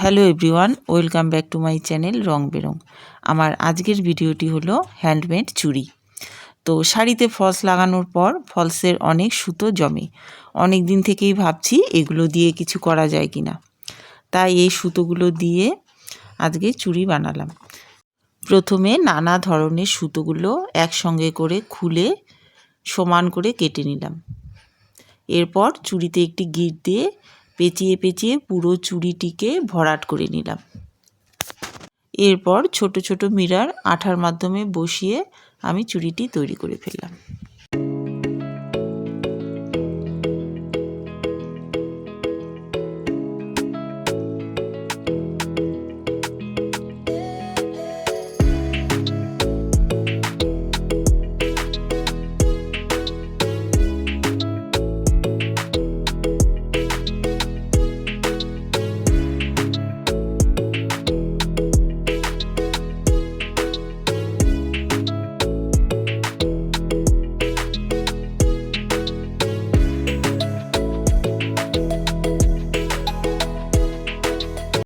Hello everyone, welcome back to my channel Rong Berong. আমার আজকের ভিডিওটি হলো হ্যান্ডমেড চুড়ি। তো শাড়িতে ফলস লাগানোর পর ফলসের অনেক সুতো জমে। অনেক দিন থেকেই ভাবছি এগুলো দিয়ে কিছু করা যায় কি না, তাই এই সুতোগুলো দিয়ে আজকে চুড়ি বানালাম। প্রথমে নানা ধরনের সুতোগুলো একসঙ্গে করে খুলে সমান করে কেটে নিলাম। এরপর চুড়িতে একটি গিঁট দিয়ে পেঁচিয়ে পেঁচিয়ে পুরো চুড়িটিকে ভরাট করে নিলাম। এরপর ছোট ছোট মিরর আঠার মাধ্যমে বসিয়ে আমি চুড়িটি তৈরি করে ফেললাম।